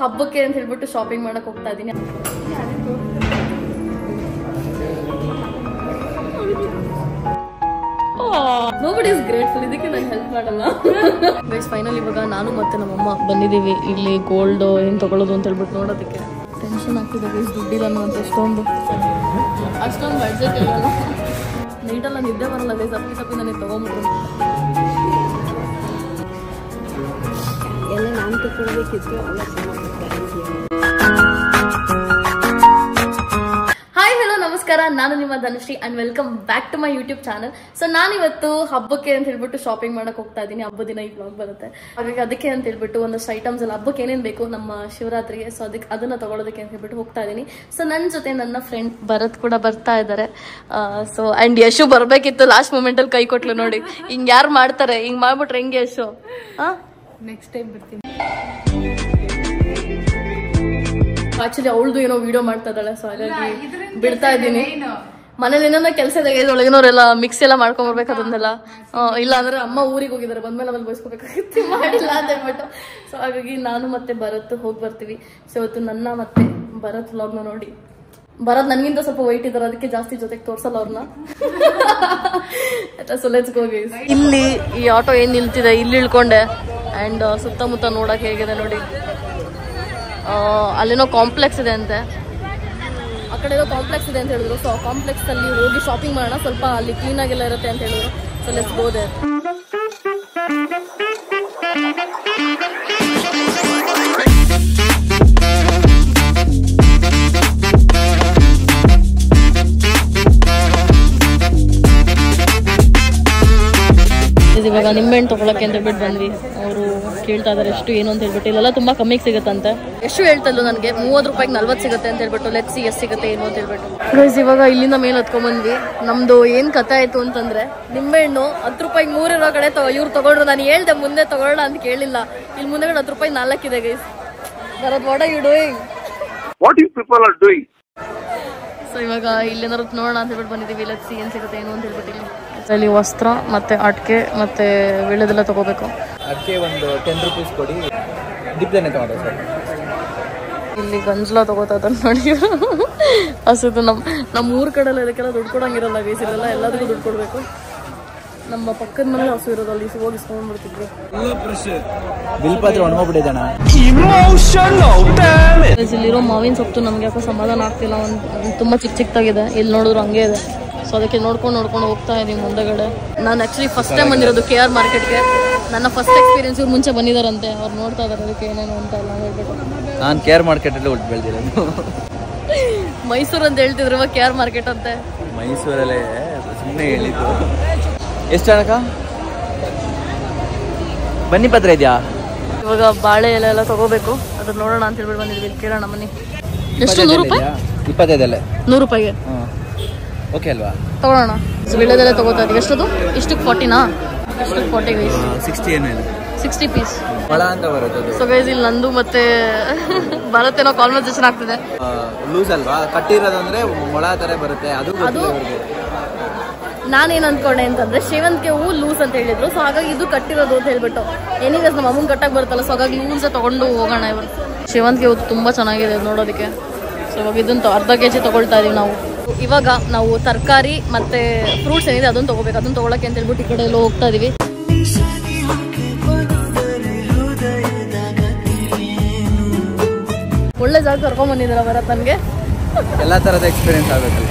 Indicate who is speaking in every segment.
Speaker 1: ಹಬ್ಬಕ್ಕೆ ಅಂತ ಹೇಳ್ಬಿಟ್ಟು ಶಾಪಿಂಗ್ ಮಾಡಕ್ ಹೋಗ್ತಾ ಇದೀನಿ. Nobody is grateful. ಇದಕ್ಕೆ ನಾನು ಹೆಲ್ಪ್ ಮಾಡಲ್ಲ. ಗೈಸ್ ಫೈನಲ್ ಇವಾಗ ನಾನು ಮತ್ತೆ ನಮ್ಮಮ್ಮ ಬಂದಿದ್ದೀವಿ ಇಲ್ಲಿ ಗೋಲ್ಡ್ ಏನ್ ತಗೊಳ್ಳೋದು ಅಂತ ಹೇಳ್ಬಿಟ್ಟು ನೋಡೋದಕ್ಕೆ. ಟೆನ್ಷನ್ ಆಗ್ತಿದೆ ಗೈಸ್, ದುಡ್ಡಿಲ್ಲ ಅಂತ ಅಷ್ಟೊಂದು ಬಡ್ಜೆಟ್ ಇರಲ್ಲ. ನೈಟೆಲ್ಲ ನಿದ್ದೆ ಬರಲ್ಲ ಗೈಸ್, ತಪ್ಪಿ ನನಗೆ ತಗೊಂಡ್ಬಿಟ್ಟು
Speaker 2: ಎಲ್ಲ ನಾನು ತಗೊಳ್ಬೇಕಿತ್ತು.
Speaker 1: ನಮಸ್ಕಾರ, ನಾನು ನಿಮ್ಮ Dhanushree and welcome back to my YouTube channel. So ನಾನಿವತ್ತು ಹಬ್ಬಕ್ಕೆ ಅಂತ ಹೇಳ್ಬಿಟ್ಟು ಶಾಪಿಂಗ್ ಮಾಡಕ್ ಹೋಗ್ತಾ ಇದ್ದೀನಿ. ಹಬ್ಬ ದಿನ ಈ ವ್ಲಾಗ್ ಬರುತ್ತೆ, ಹಾಗಾಗಿ ಅದಕ್ಕೆ ಅಂತ ಹೇಳ್ಬಿಟ್ಟು ಒಂದಷ್ಟು ಐಟಮ್ಸ್ ಎಲ್ಲ ಹಬ್ಬಕ್ಕೆ ಏನೇನ್ ಬೇಕು ನಮ್ಮ ಶಿವರಾತ್ರಿಗೆ, ಸೊ ಅದನ್ನ ತಗೊಳ್ಳೋದಕ್ಕೆ ಅಂತ ಹೇಳ್ಬಿಟ್ಟು ಹೋಗ್ತಾ ಇದ್ದೀನಿ. ಸೊ ನನ್ನ ಜೊತೆ ನನ್ನ ಫ್ರೆಂಡ್ ಭರತ್ ಕೂಡ ಬರ್ತಾ ಇದ್ದಾರೆ. ಸೊ ಅಂಡ್ ಯಶು ಬರ್ಬೇಕಿತ್ತು, ಲಾಸ್ಟ್ ಮೂಮೆಂಟ್ ಅಲ್ಲಿ ಕೈ ಕೊಟ್ಲು ನೋಡಿ. ಹಿಂಗ್ ಯಾರು ಮಾಡ್ತಾರೆ, ಹಿಂಗ್ ಮಾಡ್ಬಿಟ್ರೆ ಹೆಂಗೆ ಯಶು?
Speaker 2: ನೆಕ್ಸ್ಟ್ ಟೈಮ್ ಬರ್ತೀನಿ.
Speaker 1: ಆಕ್ಚುಲಿ ಅವಳದು ಏನೋ ವಿಡಿಯೋ ಮಾಡ್ತಾ ಇದ್ದಾಳೆ, ಸೊ ಹಾಗಾಗಿ ಬಿಡ್ತಾ ಇದ್ದೀನಿ. ಮನೇಲಿ ಏನೋ ಕೆಲಸ ಇದೆ, ಒಳಗಿನವರೆಲ್ಲ ಮಿಕ್ಸ್ ಎಲ್ಲ ಮಾಡ್ಕೊಂಡ್ ಬರ್ಬೇಕು ಅದನ್ನೆಲ್ಲ. ಇಲ್ಲ ಅಂದ್ರೆ ಅಮ್ಮ ಊರಿಗೆ ಹೋಗಿದ್ದಾರೆ, ಬಂದ್ಮೇಲೆ ಆಮೇಲೆ ಬಯಸ್ಕೋಬೇಕಾಗುತ್ತೆ, ಮಾಡಿಲ್ಲ ಅಂತ ಹೇಳ್ಬಿಟ್ಟು. ಸೊ ಹಾಗಾಗಿ ನಾನು ಮತ್ತೆ ಭರತ್ ಹೋಗಿ ಬರ್ತೀವಿ. ಸೊ ಇವತ್ತು ನನ್ನ ಮತ್ತೆ ಭರತ್ ವ್ಲಾಗ್ನ ನೋಡಿ. ಭರತ್ ನನ್ಗಿಂತ ಸ್ವಲ್ಪ ವೈಟ್ ಇದಾರೆ, ಅದಕ್ಕೆ ಜಾಸ್ತಿ ಜೊತೆಗೆ ತೋರ್ಸಲ್ಲ ಅವ್ರನ್ನ. So let's go guys. ಇಲ್ಲಿ ಈ ಆಟೋ ಏನ್ ನಿಲ್ತಿದೆ, ಇಲ್ಲಿ ಇಳ್ಕೊಂಡೆ. ಅಂಡ್ ಸುತ್ತಮುತ್ತ ನೋಡಕ್ ಹೇಗಿದೆ ನೋಡಿ. ಅಲ್ಲೇನೋ ಕಾಂಪ್ಲೆಕ್ಸ್ ಇದೆ ಅಂತೆ, ಆ ಕಡೆ ಏನೋ ಕಾಂಪ್ಲೆಕ್ಸ್ ಇದೆ ಅಂತ ಹೇಳಿದ್ರು. ಸೊ ಆ ಕಾಂಪ್ಲೆಕ್ಸ್ ಅಲ್ಲಿ ಹೋಗಿ ಶಾಪಿಂಗ್ ಮಾಡೋಣ, ಸ್ವಲ್ಪ ಅಲ್ಲಿ ಕ್ಲೀನ್ ಆಗಿಲ್ಲ ಇರುತ್ತೆ ಅಂತ ಹೇಳಿದ್ರು. So let's go there. ಇವಾಗ ನಿಂಬೆಹಣ್ಣು ತಗೊಳಕ್ಕೆ ಅಂತ ಹೇಳ್ಬಿಟ್ಟು ಬಂದ್ವಿ. ಅವರು ಕೇಳ್ತಾ ಇದಾರೆ ಎಷ್ಟು ಏನು ಅಂತ ಹೇಳ್ಬಿಟ್ಟು. ಇಲ್ಲೆಲ್ಲ ತುಂಬಾ ಕಮ್ಮಿಗೆ ಸಿಗುತ್ತಂತೆ. ಎಷ್ಟು ಹೇಳ್ತಾ ಇಲ್ಲೋ ನನಗೆ 30 ರೂಪಾಯಿಗೆ 40 ಸಿಗುತ್ತೆ ಅಂತ ಹೇಳ್ಬಿಟ್ಟು. ಲೆಟ್ಸ್ ಎಷ್ಟು ಸಿಗುತ್ತೆ ಏನು ಅಂತ ಹೇಳ್ಬಿಟ್ಟು. ಗೈಸ್ ಇವಾಗ ಇಲ್ಲಿಂದ ಮೇಲೆ ಹತ್ಕೊಂಡ್ ಬಂದ್ವಿ. ನಮ್ದು ಏನ್ ಕಥೆ ಆಯ್ತು ಅಂತಂದ್ರೆ, ನಿಂಬೆಹಣ್ಣು 10 ರೂಪಾಯಿಗೆ 3 ಇರೋ ಕಡೆ ಇವ್ರು ತಗೊಂಡ್ರು. ನಾನು ಹೇಳ್ದೆ ಮುಂದೆ ತಗೊಳ್ಳೋಣ ಅಂತ ಕೇಳಿಲ್ಲ. ಇಲ್ಲಿ ಮುಂದೆ 10 ರೂಪಾಯಿ 4 ಇದೆ guys. Bharat, what are you doing?
Speaker 3: What you people are doing?
Speaker 1: So ಇವಾಗ ಇಲ್ಲೇನಾದ್ರು ನೋಡೋಣ ಅಂತ ಹೇಳ್ಬಿಟ್ಟು ಬಂದಿದ್ದೀವಿ. ಲೆಟ್ಸ್ ಏನ್ ಸಿಗುತ್ತೆ ಏನು ಅಂತ ಹೇಳ್ಬಿಟ್ಟು. ಇಲ್ಲಿ ವಸ್ತ್ರ ಮತ್ತೆ ಅಟ್ಕೆ ಮತ್ತೆ ವೀಳ್ಯದೆಲ್ಲ ತಗೋಬೇಕು.
Speaker 4: ಅಟ್ಕೆ ಒಂದು 10 ರೂಪೀಸ್ ಕೊಡಿ, ದೀಪದೆಣ್ಣೆ ತಗೊಂಡ್ರೆ ಸರ್.
Speaker 1: ಇಲ್ಲಿ ಗಂಜಲ ತಗೋತಾ ಇದ್ದಾರೆ ನೋಡಿ. ಹಸುದು ನಮ್ಮ ಊರ್ ಕಡೆ ಎಲ್ಲ ಇದಕ್ಕೆಲ್ಲ ದುಡ್ಡು ಕೊಡಂಗಿರಲ್ಲ ಗೈಸ್. ಇಲ್ಲೆಲ್ಲ ಎಲ್ಲದಕ್ಕೂ ದುಡ್ಡು ಕೊಡ್ಬೇಕು. ನಮ್ಮ ಪಕ್ಕದ ಮನೆ ಹಸು ಇರೋದಲ್ಲಿ ಹೋಗಿ ಇಸ್ಕೊಂಡ್ಬಿಡ್ತಿದ್ರು.
Speaker 4: ಬಿಲ್ಪತ್ರ ಒಣಗೋಗ್ಬಿಟ್ಟಿದ್ದಾನ.
Speaker 1: ಇಲ್ಲಿರೋ ಮಾವಿನ ಸೊಪ್ಪು ನಮ್ಗೆ ಯಾಕೋ ಸಮಾಧಾನ ಆಗ್ತಿಲ್ಲ. ಒಂದು ತುಂಬಾ ಚಿಕ್ಕದಾಗಿದೆ. ಇಲ್ಲಿ ನೋಡಿದ್ರು ಹಂಗೆ ಇದೆ. ಸೊ ಅದಕ್ಕೆ ನೋಡ್ಕೊಂಡು ಹೋಗ್ತಾ ಇದೀವಿ ಮುಂದೆಗಡೆ. ನಾನು ಆಕ್ಚುಲಿ ಫಸ್ಟ್ ಟೈಮ್ ಬಂದಿರೋದು KR ಮಾರ್ಕೆಟ್ಗೆ. ನನ್ನ ಫಸ್ಟ್ ಎಕ್ಸ್ಪೀರಿಯನ್ಸ್. ಇವ್ರು ಮುಂಚೆ ಬಂದಿದ್ದಾರಂತೆ, ಅವ್ರು ನೋಡ್ತಾ ಇದಾರೆ ಅದಕ್ಕೆ ಏನೇನು ಅಂತ ಎಲ್ಲ ಹೇಳ್ಬಿಟ್ಟು.
Speaker 4: ನಾನು KR ಮಾರ್ಕೆಟಲ್ಲಿ ಹುಟ್ಟು ಬೆಳೆದಿರೋದು.
Speaker 1: ಮೈಸೂರು ಅಂತ ಹೇಳ್ತಿದ್ರು, ಇವಾಗ KR ಮಾರ್ಕೆಟ್ ಅಂತೆ.
Speaker 4: ಮೈಸೂರಲ್ಲೇ ಸುಮ್ಮನೆ ಹೇಳಿದ್ದು. ಎಷ್ಟು ಅಣಕ ಬನ್ನಿ ಪತ್ರ ಇದೆಯಾ?
Speaker 1: ಇವಾಗ ಬಾಳೆ ಎಲೆ ಎಲ್ಲ ತಗೋಬೇಕು, ಅದನ್ನ ನೋಡೋಣ ಅಂತ ಹೇಳ್ಬಿಟ್ಟು ಬಂದಿದ್ವಿ. ಕೇಳೋಣ ಬನ್ನಿ. ಎಷ್ಟು? 100 ರೂಪಾಯಿ?
Speaker 4: 25
Speaker 1: 100 ರೂಪಾಯಿಗೆ
Speaker 4: ಓಕೆ ಅಲ್ವಾ?
Speaker 1: ತಗೊಳ್ಳೋಣ. ವೀಳ್ಯದೆಲೆ ತಗೋತಾ ಇದೀವಿ. ಎಷ್ಟದು? ಇಷ್ಟಕ್ಕೆ 40ನಾ? ಇಷ್ಟಕ್ಕೆ 40 ಗೈಸ್. 60 ಪೀಸ್
Speaker 4: ಮೊಳ ಅಂತ ಬರುತ್ತೆ.
Speaker 1: ಸೊ ಗೈಸ್ ಇಲ್ಲಿ ನಂದು ಮತ್ತೆ ಭರತ್ ಏನೋ ಕಾನ್ವರ್ಸೇಷನ್ ಆಗ್ತಿದೆ.
Speaker 4: ಲೂಸ್ ಅಲ್ವಾ? ಕಟ್ಟಿರೋದಂದ್ರೆ ಮೊಳ ತರ ಬರುತ್ತೆ. ಅದು
Speaker 1: ನಾನೇನ್ ಅನ್ಕೊಂಡೆ ಅಂತಂದ್ರೆ ಸೇವಂತಿಗೆ ಹೂ ಲೂಸ್ ಅಂತ ಹೇಳಿದ್ರು. ಸೊ ಹಾಗಾಗಿ ಇದು ಕಟ್ಟಿರೋದು ಅಂತ ಹೇಳ್ಬಿಟ್ಟು. ಏನಿದೆ ನಮ್ಮ ಅಮ್ಮನ್ ಕಟ್ಟಕ್ ಬರುತ್ತಲ್ಲ, ಸೊ ಹಾಗಾಗಿ ಲೂಸ್ ತಗೊಂಡು ಹೋಗೋಣ. ಇವರು ಸೇವಂತಿಗೆ ಹೂ ತುಂಬಾ ಚೆನ್ನಾಗಿದೆ ನೋಡೋದಕ್ಕೆ. ಸೊ ಇವಾಗ ಇದನ್ನ ಅರ್ಧ kg ತಗೊಳ್ತಾ ಇದೀವಿ ನಾವು. ಇವಾಗ ನಾವು ತರಕಾರಿ ಮತ್ತೆ ಫ್ರೂಟ್ಸ್ ಏನಿದೆ ಅದನ್ನ ತಗೋಬೇಕು. ಅದನ್ನ ತಗೊಳಕ್ಕೆ ಅಂತ ಹೇಳ್ಬಿಟ್ಟು ಈ ಕಡೆ ಎಲ್ಲ ಹೋಗ್ತಾ ಇದೀವಿ. ಒಳ್ಳೆ ಜಾಗ ಕರ್ಕೊಂಡ್ ಬಂದಿದ್ದೀರಾ ಭರತ್. ನನ್ಗೆ
Speaker 4: ಎಲ್ಲಾ ತರದ ಎಕ್ಸ್ಪೀರಿಯನ್ಸ್ ಆಗ್ಬೇಕಲ್ಲ.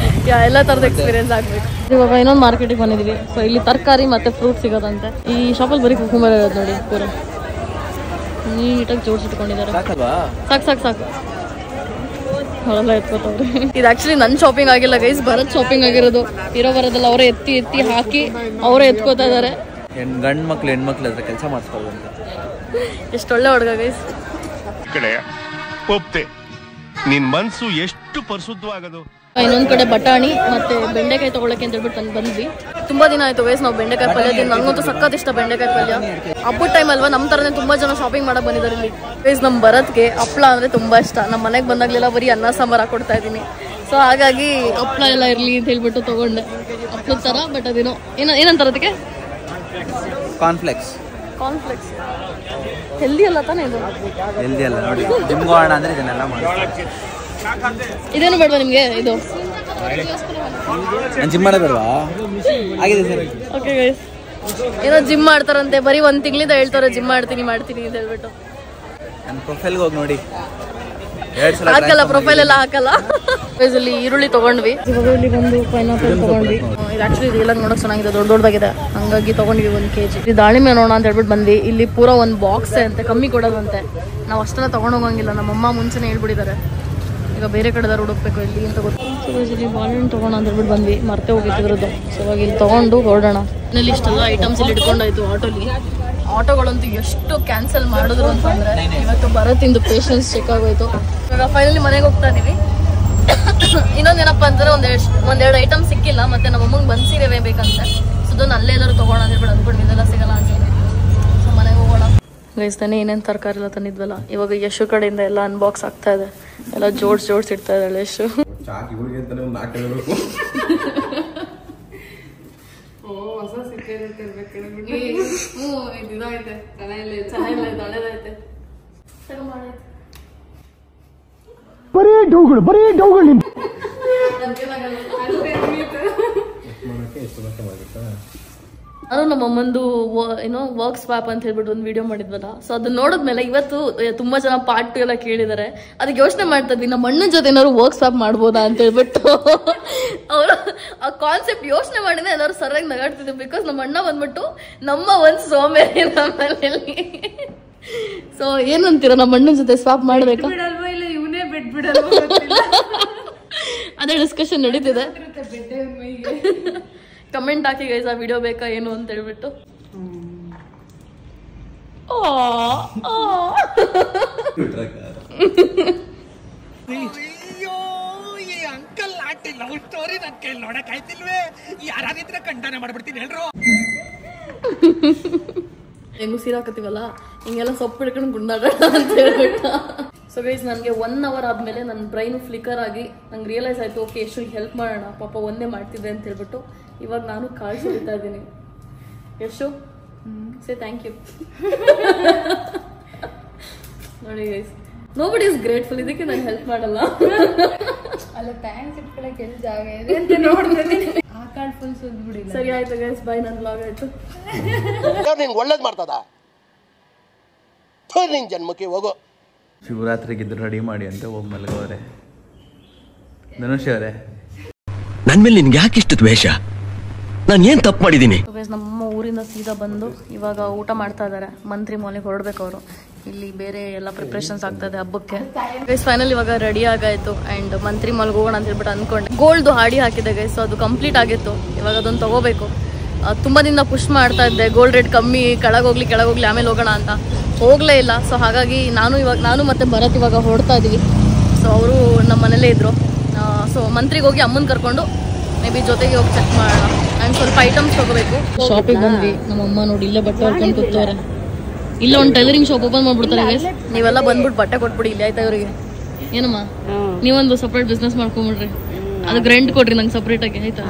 Speaker 1: ಎಲ್ಲ ತರದ ಎಕ್ಸ್ಪೀರಿಯನ್ಸ್ ಆಗ್ಬೇಕು. ಇವಾಗ ಇನ್ನೊಂದು ಮಾರ್ಕೆಟಿಗೆ ಬಂದಿದೀವಿ. ಸೊ ಇಲ್ಲಿ ತರಕಾರಿ ಮತ್ತೆ ಫ್ರೂಟ್ಸ್ ಸಿಗೋದಂತೆ. ಈ ಶಾಪಲ್ಲಿ ಬರೀ ಕುಕುಂಬರ್ ಇರೋದು ನೋಡಿ, ಪೂರ ನೀಟಾಗಿ ಜೋಡಿಸಿಟ್ಕೊಂಡಿದ್ದಾರೆ. ಸಾಕು ಹೊರಲ್ಲ ಎತ್ಕೋತವ್ರಿ. ಇದು ಆಕ್ಚುಲಿ ನನ್ ಶಾಪಿಂಗ್ ಆಗಿಲ್ಲ ಗೈಸ್, ಭರತ್ ಶಾಪಿಂಗ್ ಆಗಿರೋದು. ಇರೋ ಬರೋದಲ್ಲ ಅವರೇ ಎತ್ತಿ ಹಾಕಿ ಅವರೇ ಎತ್ಕೋತಾ ಇದಾರೆ.
Speaker 4: ಗಂಡ್ ಮಕ್ಳು ಹೆಣ್ಮಕ್ಳು ಹತ್ರ ಕೆಲಸ ಮಾಡಿಸ್ಕೊಳ್ಳೋದು ಅಂತ.
Speaker 1: ಎಷ್ಟೊಳ್ಳೆ ಹುಡುಗ ಗೈಸ್.
Speaker 3: ನಿನ್ ಮನ್ಸು ಎಷ್ಟು ಪರಿಶುದ್ಧವಾಗದು.
Speaker 1: ಇನ್ನೊಂದ್ ಕಡೆ ಬಟಾಣಿ ಮತ್ತೆ ಬೆಂಡೆಕಾಯಿ ತಗೊಳಕ್ಕೆ ಅಂತ ಹೇಳ್ಬಿಟ್ಟು ಬಂದ್ವಿ. ತುಂಬಾ ದಿನ ಆಯ್ತು ಗೈಸ್ ನಾವು ಬೆಂಡೆಕಾಯಿ ಪಲ್ಯ ತಿಂದು. ನಂಗಂತೂ ಸಖತ್ ಇಷ್ಟ ಬೆಂಡೆಕಾಯಿ ಪಲ್ಯ. ಹಬ್ಬದ ಟೈಮ್ ಅಲ್ವಾ, ನಮ್ಮ ತರನೇ ತುಂಬಾ ಜನ ಶಾಪಿಂಗ್ ಮಾಡಕ್ ಬಂದಿದ್ದಾರೆ ಇಲ್ಲಿ. ಗೈಸ್ ನಮ್ ಭರತ್ಗೆ ಹಪ್ಳ ಅಂದ್ರೆ ತುಂಬಾ ಇಷ್ಟ. ನಮ್ಮ ಮನೆಗೆ ಬಂದಾಗ್ಲೆಲ್ಲ ಬರೀ ಅನ್ನ ಸಾಂಬಾರ್ ಹಾಕೊಡ್ತಾ ಇದೀನಿ. ಸೊ ಹಾಗಾಗಿ ಹಪ್ಳ ಎಲ್ಲ ಇರ್ಲಿ ಅಂತ ಹೇಳ್ಬಿಟ್ಟು ತಗೊಂಡೆ. ಹಪ್ಳದ ತರ, ಬಟ್ ಅದೇನೋ ಏನಂತಾರ ಅದಕ್ಕೆ?
Speaker 4: ಕಾನ್ಫ್ಲೆಕ್ಸ್.
Speaker 1: ಕಾನ್ಫ್ಲೆಕ್ಸ್ ಹೆಲ್ದಿ ಅಲ್ಲ ತಾನೇ ಇದು?
Speaker 4: ಹೆಲ್ದಿ ಅಲ್ಲ ನೋಡಿ, ಜಿಮ್ಗೆ ಹೋಗೋಣ ಅಂದರೆ ಇದನ್ನೆಲ್ಲ ಮಾಡಿ.
Speaker 1: ಇದೇನು ಬೇಡವಾ ನಿಮಗೆ ಇದು?
Speaker 4: ನಾನು ಜಿಮ್ ಮಾಡೋಬೇಡವಾ? ಆಗಿದೆ ಸರ್.
Speaker 1: ಓಕೆ ಗೈಸ್, ಏನೋ ಜಿಮ್ ಮಾಡ್ತಾರಂತೆ, ಬರೀ 1 ತಿಂಗಳಿಂದ ಹೇಳ್ತಾರೆ ಜಿಮ್ ಮಾಡ್ತೀನಿ ಅಂತ ಹೇಳ್ಬಿಟ್ಟು.
Speaker 4: ನನ್ನ ಪ್ರೊಫೈಲ್ಗೆ ಹೋಗಿ ನೋಡಿ, 2 ಸಲ
Speaker 1: ಹಾಕಲ್ಲ, ಪ್ರೊಫೈಲ್ ಎಲ್ಲ ಹಾಕಲ್ಲ. ಇಲ್ಲಿ ಈರುಳ್ಳಿ ತಗೊಂಡ್ವಿ, ಇವಾಗ ಇಲ್ಲಿ ಬಂದು ಪೈನಾಪಲ್ ತಗೊಂಡ್ವಿ. ಇದು ಆಕ್ಚುಲಿ ರಿಯಲ್ ಆಗಿ ನೋಡಕ್ ಚೆನ್ನಾಗಿದೆ, ದೊಡ್ಡದಾಗಿದೆ, ಹಂಗಾಗಿ ತಗೊಂಡ್ವಿ 1 kg. ಇದು ದಾಳಿಂಬೆ ನೋಡೋಣ ಅಂತ ಹೇಳ್ಬಿಟ್ಟು ಬಂದ್ವಿ. ಇಲ್ಲಿ ಪೂರಾ 1 ಬಾಕ್ಸ್ ಅಂತೆ, ಕಮ್ಮಿ ಕೊಡೋದಂತೆ. ನಾವು ಅಷ್ಟೆಲ್ಲ ತಗೊಂಡೋಗಂಗಿಲ್ಲ, ನಮ್ಮಮ್ಮ ಮುಂಚೆನೇ ಹೇಳ್ಬಿಟ್ಟಿದ್ದಾರೆ. ಈಗ ಬೇರೆ ಕಡೆದಾರು ಹುಡುಕ್ಬೇಕು ಇಲ್ಲಿ ಅಂತ ಗೊತ್ತು. ಇಲ್ಲಿ ಬಾಳೆಹಣ್ಣು ತಗೋಣ ಅಂತ ಹೇಳ್ಬಿಟ್ಟು ಬಂದ್ವಿ, ಮರ್ತೆ ಹೋಗಿದ್ರದ್ದು. ಸೊ ಇವಾಗ ಇಲ್ಲಿ ತಗೊಂಡು ಹೊರಡೋಣ. ಇಲ್ಲಿ ಇಷ್ಟೆಲ್ಲ ಐಟಮ್ಸ್ ಇಲ್ಲಿ ಇಟ್ಕೊಂಡಾಯ್ತು ಆಟೋಲಿ. ಆಟೋಗಳಂತೂ ಎಷ್ಟು ಕ್ಯಾನ್ಸಲ್ ಮಾಡಿದ್ರು ಅಂತಂದ್ರೆ ಇವತ್ತು ಬರತ್ತಿಂದು ಪೇಷನ್ಸ್ ಚೆಕ್ ಆಗೋಯ್ತು. ಇವಾಗ ಫೈನಲಿ ಮನೆಗೆ ಹೋಗ್ತಾ ಇದೀವಿ. ಇನ್ನೊಂದೇನಪ್ಪ ಅಂತಂದ್ರೆ ಒಂದೆರಡು ಐಟಮ್ ಸಿಕ್ಕಿಲ್ಲ, ಮತ್ತೆ ನಮ್ಮ ಅಮ್ಮಂಗೆ ಬನ್ಸಿರವೇ ಬೇಕಂತೆ. ಸೊ ಅದನ್ನು ಅಲ್ಲೇ ಎಲ್ಲರೂ ತಗೋಣ ಅಂತ ಹೇಳ್ಬಿಟ್ಟು ಅಂದ್ಕೊಂಡು ಇದೆಲ್ಲ ಸಿಗಲ್ಲ ಅಂತ. ಸೊ ಮನೆಗೆ ಹೋಗೋಣ. ಗೈಸ್ತಾನೆ ಏನೇನು ತರಕಾರಿ ಎಲ್ಲ ತಂದಿದ್ವಲ್ಲ, ಇವಾಗ ಯಶು ಕಡೆಯಿಂದ ಎಲ್ಲ ಅನ್ಬಾಕ್ಸ್ ಆಗ್ತಾ ಇದೆ. ಎಲ್ಲ ಜೋಡ್ಸ್ ಇಡ್ತಾ ಇದ್ದಾಳೆ ಯಶು. ನಾನು ನಮ್ಮಮ್ಮಂದು ಏನೋ ವರ್ಕ್ ಸ್ವಾಪ್ ಅಂತ ಹೇಳ್ಬಿಟ್ಟು ಒಂದು ವಿಡಿಯೋ ಮಾಡಿದ್ವಲ್ಲ. ಸೊ ಅದನ್ನ ನೋಡಿದ್ಮೇಲೆ ಇವತ್ತು ತುಂಬಾ ಜನ ಪಾರ್ಟ್ 2 ಎಲ್ಲ ಕೇಳಿದ್ದಾರೆ. ಅದಕ್ಕೆ ಯೋಚನೆ ಮಾಡ್ತಾ ಇದ್ವಿ, ನಮ್ಮ ಅಣ್ಣನ ಜೊತೆ ಏನಾದ್ರು ವರ್ಕ್ ಸ್ವಾಪ್ ಮಾಡ್ಬೋದಾ ಅಂತ ಹೇಳ್ಬಿಟ್ಟು. ಅವರು ಆ ಕಾನ್ಸೆಪ್ಟ್ ಯೋಚನೆ ಮಾಡಿದ್ರೆ ಎಲ್ಲರೂ ಸರಿಯಾಗಿ ನಗಾಡ್ತಿದ್ವಿ. ಬಿಕಾಸ್ ನಮ್ಮ ಅಣ್ಣ ಬಂದ್ಬಿಟ್ಟು ನಮ್ಮ ಒಂದು ಸೋಮೇರಿ ನಮ್ಮಲ್ಲಿ. ಸೊ ಏನಂತೀರಾ, ನಮ್ಮ ಅಣ್ಣನ ಜೊತೆ ಸ್ವಾಪ್ ಮಾಡ್ಬೇಕಾ? ಅದೇ ಡಿಸ್ಕಷನ್ ನಡೀತಿದೆ. ಕಮೆಂಟ್ ಹಾಕಿ ಗೈಸ್, ಆ ವಿಡಿಯೋ ಬೇಕಾ ಏನು ಅಂತ ಹೇಳ್ಬಿಟ್ಟು. ಹೆಂಗು ಸೀರಾಕತ್ತೀವಲ್ಲ, ಹಿಂಗೆಲ್ಲ ಸೊಪ್ಪು ಹಿಡ್ಕೊಂಡು ಗುಂಡಾಡ ಅಂತ ಹೇಳ್ಬಿಟ್ಟು. ಸೊ ಗೈಸ್, ನನಗೆ 1 hour ಆದ್ಮೇಲೆ ನನ್ನ ಬ್ರೈನು ಫ್ಲಿಕರ್ ಆಗಿ ನಂಗೆ ರಿಯಲೈಸ್ ಆಯ್ತು, ಓಕೆ ಎಷ್ಟು ಹೆಲ್ಪ್ ಮಾಡೋಣ, ಪಾಪ ಒಂದೇ ಮಾಡ್ತಿದ್ದೆ ಅಂತ ಹೇಳ್ಬಿಟ್ಟು. ಇವಾಗ ನಾನು ಕಾಳು ಸುರಿತಾ ಇದ್ದೀನಿ. Yashu say thank you. ನೋಡಿ ಗೈಸ್, ನೋಬಡಿ ಇಸ್ ಗ್ರೇಟ್ಫುಲ್. ಇದಕ್ಕೆ ನಾನು ಹೆಲ್ಪ್ ಮಾಡಲ್ಲ.
Speaker 2: ಅಲ್ಲ, ಥ್ಯಾಂಕ್ಸ್ ಇಟ್ಕೊಳಕ್ಕೆ ಎಲ್ಲಿ ಜಾಗ ಇದೆ ಅಂತ ನೋಡ್ತೀನಿ. ಆ ಕಾಳು ಫುಲ್ ಸುದ್ಬಿಡಿ.
Speaker 1: ಸರಿ ಆಯ್ತು ಗೈಸ್, ಬಾಯ್. ನನ್ನ ಬ್ಲಾಗ್ ಆಯ್ತು.
Speaker 5: ನಿಂಗೆ ಒಳ್ಳೇದು ಮಾಡ್ತದ ನಿನ್ ಜನ್ಮಕ್ಕೆ ಹೋಗೋ.
Speaker 4: ಶಿವರಾತ್ರಿಗಿದ್ದು ರೆಡಿ ಮಾಡಿ ಅಂತ ಹೋಗಿ ಮಲಗೋರೆ. ಧನುಷ್ ಅವರೇ,
Speaker 5: ನನ್ ಮೇಲೆ ನಿನ್ಗೆ ಯಾಕೆ ಇಷ್ಟು ದ್ವೇಷ? ನಾನು ಏನ್ ತಪ್ಪು ಮಾಡಿದ್ದೀನಿ?
Speaker 1: ನಮ್ಮ ಊರಿಂದ ಸೀದಾ ಬಂದು ಇವಾಗ ಊಟ ಮಾಡ್ತಾ ಇದಾರೆ. ಮಂತ್ರಿ ಮಾಲಿಗೆ ಹೊರಡ್ಬೇಕು ಅವರು. ಇಲ್ಲಿ ಬೇರೆ ಎಲ್ಲ ಪ್ರಿಪ್ರೇಷನ್ಸ್ ಆಗ್ತಾ ಇದೆ ಹಬ್ಬಕ್ಕೆ. ಗೈಸ್ ಫೈನಲ್ ಇವಾಗ ರೆಡಿ ಆಗಾಯ್ತು ಅಂಡ್ ಮಂತ್ರಿ ಮಾಲ್ಗೆ ಹೋಗೋಣ ಅಂತ ಹೇಳ್ಬಿಟ್ಟು ಅನ್ಕೊಂಡೆ. ಗೋಲ್ಡ್ ಹಾಡಿ ಹಾಕಿದೆ ಗೈಸ್, ಅದು ಕಂಪ್ಲೀಟ್ ಆಗಿತ್ತು. ಇವಾಗ ಅದೊಂದು ತಗೋಬೇಕು. ತುಂಬಾ ದಿನ ಪುಷ್ ಮಾಡ್ತಾ ಇದ್ದೆ, ಗೋಲ್ಡ್ ರೇಟ್ ಕಮ್ಮಿ, ಕೆಳಗೋಗ್ಲಿ ಆಮೇಲೆ ಹೋಗೋಣ ಅಂತ. ಹೋಗ್ಲೇ ಇಲ್ಲ. ಸೊ ಹಾಗಾಗಿ ನಾನು ಮತ್ತೆ ಭರತ್ ಇವಾಗ ಹೊರಡ್ತಾ ಇದೀವಿ. ಸೊ ಅವರು ನಮ್ಮ ಮನೇಲೇ ಇದ್ರು. ಸೊ ಮಂತ್ರಿಗೆ ಹೋಗಿ ಅಮ್ಮನ್ ಕರ್ಕೊಂಡು ಮೇ ಬಿ ಜೊತೆಗೆ ಹೋಗಿ ಚೆಕ್ ಮಾಡೋಣ. ಅಂಡ್ ಸ್ವಲ್ಪ ಐಟಮ್ಸ್ ತಗೋಬೇಕು. ಶಾಪಿಗೆ ಬಂದ್ವಿ. ನಮ್ಮಮ್ಮ ನೋಡಿ ಇಲ್ಲೇ ಬಟ್ಟೆ ಹೊಡ್ಕೊಂಡು ಕೂತವ್ರೆ. ಇಲ್ಲ ಒಂದು ಟೈಲರಿಂಗ್ ಶಾಪ್ ಓಪನ್ ಮಾಡ್ಬಿಡ್ತಾರೆ ಗೈಸ್. ನೀವೆಲ್ಲ ಬಂದ್ಬಿಟ್ಟು ಬಟ್ಟೆ ಕೊಟ್ಬಿಡಿ ಇಲ್ಲಿ, ಆಯ್ತಾ ಇವರಿಗೆ? ಏನಮ್ಮ, ನೀವೊಂದು ಸಪ್ರೇಟ್ ಬಿಸ್ನೆಸ್ ಮಾಡ್ಕೊಂಬಿಡ್ರಿ. ಅದಕ್ಕೆ ರೆಂಟ್ ಕೊಡ್ರಿ ನಂಗೆ ಸಪ್ರೇಟ್ ಆಗಿ, ಆಯ್ತಾ?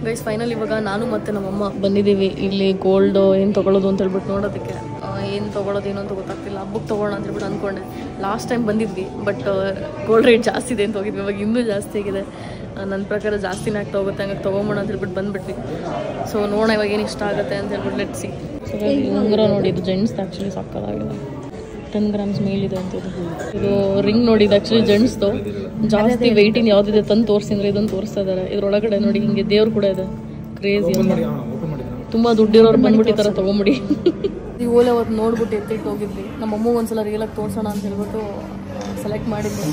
Speaker 1: ಗೈಸ್ ಫೈನಲ್ ಇವಾಗ ನಾನು ಮತ್ತೆ ನಮ್ಮಮ್ಮ ಬಂದಿದ್ದೀವಿ ಇಲ್ಲಿ ಗೋಲ್ಡ್ ಏನು ತೊಗೊಳೋದು ಅಂತ ಹೇಳ್ಬಿಟ್ಟು ನೋಡೋದಕ್ಕೆ. ಏನು ತೊಗೊಳೋದು ಏನು ಅಂತ ಗೊತ್ತಾಗ್ತಿಲ್ಲ. ಹಬ್ಬಕ್ಕೆ ತೊಗೊಳ್ಳೋಣ ಅಂತ ಹೇಳ್ಬಿಟ್ಟು ಅಂದ್ಕೊಂಡೆ. ಲಾಸ್ಟ್ ಟೈಮ್ ಬಂದಿದ್ವಿ, ಬಟ್ ಗೋಲ್ಡ್ ರೇಟ್ ಜಾಸ್ತಿ ಇದೆ ಅಂತ ಹೋಗಿದ್ವಿ. ಇವಾಗ ಇನ್ನೂ ಜಾಸ್ತಿ ಆಗಿದೆ. ನನ್ನ ಪ್ರಕಾರ ಜಾಸ್ತಿನೇ ಆಗ್ತಾ ಹೋಗುತ್ತೆ, ಹಂಗಾಗಿ ತೊಗೊಂಬೋಣ ಅಂತ ಹೇಳ್ಬಿಟ್ಟು ಬಂದುಬಿಟ್ವಿ. ಸೊ ನೋಡೋಣ ಇವಾಗ ಏನು ಇಷ್ಟ ಆಗುತ್ತೆ ಅಂತ ಹೇಳ್ಬಿಟ್ಟು ಲೆಟ್ಸಿ. ಸೊ ಉಂಗುರ ನೋಡಿ, ಇದು ಜೆಂಟ್ಸ್ ಆ್ಯಕ್ಚುಲಿ ಸಕ್ಕದಾಗಿದೆ. 10 grams ಮೇಲಿದೆ ಅಂತ ಇದು ರಿಂಗ್ ನೋಡಿ. ಇದು ಆ್ಯಕ್ಚುಲಿ ಜೆಂಟ್ಸ್ದು. ಜಾಸ್ತಿ ವೆಯ್ಟಿನ ಯಾವುದಿದೆ ತಂದು ತೋರಿಸಿದ್ರೆ ಇದನ್ನು ತೋರಿಸ್ತಾ ಇದ್ದಾರೆ. ಇದ್ರೊಳಗಡೆ ನೋಡಿ ಹಿಂಗೆ ದೇವ್ರು ಕೂಡ ಇದೆ. ಕ್ರೇಜಿ ಅಂತ. ತುಂಬ ದುಡ್ಡಿರೋರು ಬಂದ್ಬಿಟ್ಟು ಈ ಥರ ತೊಗೊಂಬಿಡಿ. ಈ ಓಲೆ ಅವತ್ತು ನೋಡ್ಬಿಟ್ಟು ಎತ್ತಿಟ್ಟು ಹೋಗಿದ್ವಿ. ನಮ್ಮ ಅಮ್ಮಗೆ ಒಂದ್ಸಲ ರಿಯಲಾಗಿ ತೋರಿಸೋಣ ಅಂತ ಹೇಳ್ಬಿಟ್ಟು ಸೆಲೆಕ್ಟ್ ಮಾಡಿದ್ವಿ.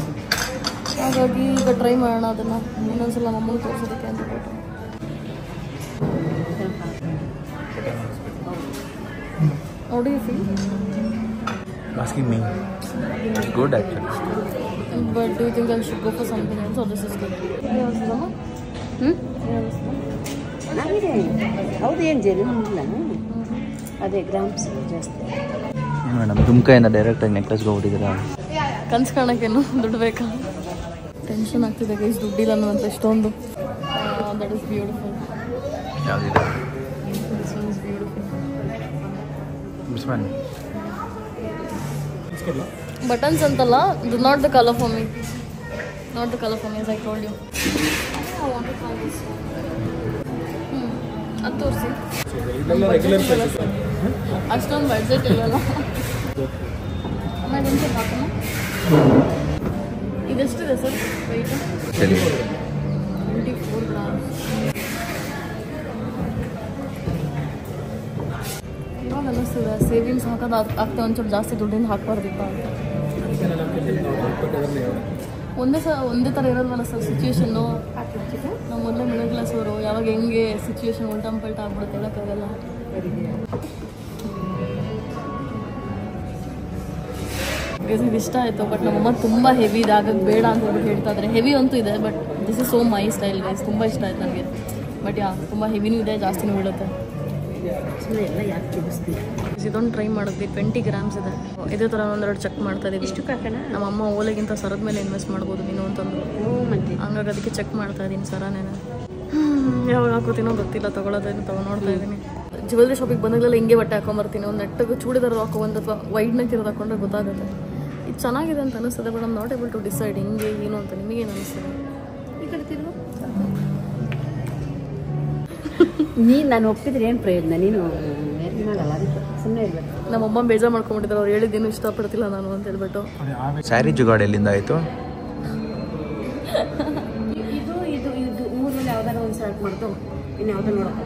Speaker 1: ಹಾಗಾಗಿ ಈಗ ಟ್ರೈ ಮಾಡೋಣ ಅದನ್ನು ಇನ್ನೊಂದ್ಸಲ ನಮ್ಮ ಅಮ್ಮಗೆ ತೋರಿಸೋದಕ್ಕೆ ಅಂತ ಹೇಳ್ಬಿಟ್ಟು. ನೋಡಿ feel
Speaker 4: asking me. It's good actually.
Speaker 1: But do you think I should go for something else or this is good?
Speaker 2: ಹೌದು, ಏನು ಜೆರಿನಿಲ್ಲ. ಅದೇ ಗ್ರಾಮ್ಸ್ ಜಾಸ್ತಿ.
Speaker 4: ಮೇಡಮ್ ತುಮಕೈಯಿಂದ ಡೈರೆಕ್ಟಾಗಿ ನೆಕ್ಲೆಸ್ಗೆ ಹೋಗ್ಬಿಟ್ಟಿದ್ದೀರಾ?
Speaker 1: ಕನ್ಸು ಕಾಣೋಕ್ಕೇನು ದುಡ್ಡು ಬೇಕಾ? ಟೆನ್ಷನ್ ಆಗ್ತಿದೆ ಗೈಸ್, ದುಡ್ಡಿಲ್ಲ ಅನ್ನೋ ಅಂತ ಇಷ್ಟೊಂದು. That is beautiful.
Speaker 4: ಯಾವುದಿಲ್ಲ ಬಿಸ್ಮನ್
Speaker 1: ಬಟನ್ಸ್ ಅಂತಲ್ಲ, ಇದು not the colour for me, not the colour for me, I told you. ಅದು ತೋರಿಸಿ. ಅಷ್ಟೊಂದು ಬಡ್ಜೆಟ್ ಇಲ್ಲಲ್ಲ. ಆಮೇಲೆ ಒಂದು ಹಾಕೋಣ. ಇದೆಷ್ಟಿದೆ ಸರ್ ವೆಯ್ಟ್? 24 ಗ್ರಾಮ್ಸ್. ಇವಾಗ ಅನ್ನಿಸ್ತದೆ ಸೇವಿಂಗ್ಸ್ ಹಾಕೋದು ಆಗ್ತಾ ಒಂಚೂರು ಜಾಸ್ತಿ ದುಡ್ಡಿಂದ ಹಾಕ್ಬಾರ್ದಿಪ್ಪ ಅಂತ. ಒಂದೇ ಥರ ಇರೋಲ್ವಲ್ಲ ಸರ್ ಸಿಚುವೇಶನ್ನು. ನಾವು ಮೊದಲೇ ಮಿಡಲ್ ಕ್ಲಾಸ್ ಅವರು, ಯಾವಾಗ ಹೆಂಗೆ ಸಿಚುವೇಶನ್ ಉಲ್ಟಂಪಲ್ಟ ಆಗ್ಬಿಡುತ್ತೆ ಹೇಳೋಕ್ಕಾಗಲ್ಲ. ಇದು ಇಷ್ಟ ಆಯಿತು, ಬಟ್ ನಮ್ಮಮ್ಮ ತುಂಬ ಹೆವಿ ಇದಾಗಕ್ಕೆ ಬೇಡ ಅಂತ ಹೇಳ್ಬಿಟ್ಟು ಹೇಳ್ತಾ ಇದ್ದಾರೆ. ಹೆವಿ ಅಂತೂ ಇದೆ, but this is so my style guys. ತುಂಬ ಇಷ್ಟ ಆಯ್ತು ನನಗೆ. ಬಟ್ ತುಂಬ ಹೆವಿನೂ ಇದೆ, ಜಾಸ್ತಿನೂ ಬೀಳುತ್ತೆ.
Speaker 2: ಎಲ್ಲ ಯಾಕೆ ತೋರಿಸ್ತೀವಿ?
Speaker 1: ಇದೊಂದು ಟ್ರೈ ಮಾಡಿದ್ವಿ. 20 ಗ್ರಾಮ್ಸ್ ಇದೆ. ಇದೇ ಥರ ಒಂದೆರಡು ಚೆಕ್ ಮಾಡ್ತಾ ಇದ್ದೀವಿ.
Speaker 2: ಇಷ್ಟು ಕಾಕಣ?
Speaker 1: ನಮ್ಮಮ್ಮ ಓಲೆಗಿಂತ ಸರದ ಮೇಲೆ ಇನ್ವೆಸ್ಟ್ ಮಾಡ್ಬೋದು ನೀನು ಅಂತಂದ್ರು.
Speaker 2: ಮತ್ತೆ
Speaker 1: ಹಂಗಾಗಿ ಅದಕ್ಕೆ ಚೆಕ್ ಮಾಡ್ತಾ ಇದ್ದೀನಿ ಸರನೇನ. ಯಾವಾಗ ಹಾಕೋತೀನೋ ಗೊತ್ತಿಲ್ಲ, ತೊಗೊಳೋದೇನು ನೋಡ್ತಾ ಇದ್ದೀನಿ. ಜ್ಯುವೆಲ್ರಿ ಶಾಪಿಗೆ ಬಂದಾಗಲೆಲ್ಲ ಹಿಂಗೆ ಬಟ್ಟೆ ಹಾಕೊಂಬರ್ತೀನಿ. ಒಂದು ನೆಟ್ಟಿಗೆ ಚೂಡಿದಾರ ಹಾಕೊಂಡು ಅಥವಾ ವೈಡ್ ನೆಕ್ ಇರೋದು ಹಾಕೊಂಡ್ರೆ ಗೊತ್ತಾಗುತ್ತೆ. ಇದು ಚೆನ್ನಾಗಿದೆ ಅಂತ ಅನಿಸ್ತದೆ, but I'm not able to decide ಹಿಂಗೆ ಏನು ಅಂತ. ನಿಮಗೇನು ಅನಿಸ್ತದೆ?
Speaker 2: ಈ ಕಡೆ ತಿರುಗು. ನಾನು ಒಪ್ಪಿದ್ರೆ ಏನು ಪ್ರಯೋಜನ? ನೀನು ಮಾಡಲ್ಲ, ಅದಕ್ಕೆ ಸುಮ್ಮನೆ ಇರಬೇಕು.
Speaker 1: ನಮ್ಮಮ್ಮ ಬೇಜಾರು ಮಾಡ್ಕೊಂಡ್ಬಿಟ್ಟಿದ್ದಾರೆ. ಅವ್ರು ಹೇಳಿದ್ದೇನು ಇಷ್ಟಪಡ್ತಿಲ್ಲ ನಾನು ಅಂತ ಹೇಳ್ಬಿಟ್ಟು.
Speaker 4: ಸ್ಯಾರಿ ಜುಗಾಡ್ ಎಲ್ಲಿಂದ ಆಯಿತು?
Speaker 2: ಇದು ಇದು ಇದು ಊರಲ್ಲಿ ಯಾವ್ದಾರ ಒಂದು ಸೆಲೆಕ್ಟ್ ಮಾಡ್ತು, ಇನ್ನು ಯಾವ್ದು ನೋಡೋಕೆ.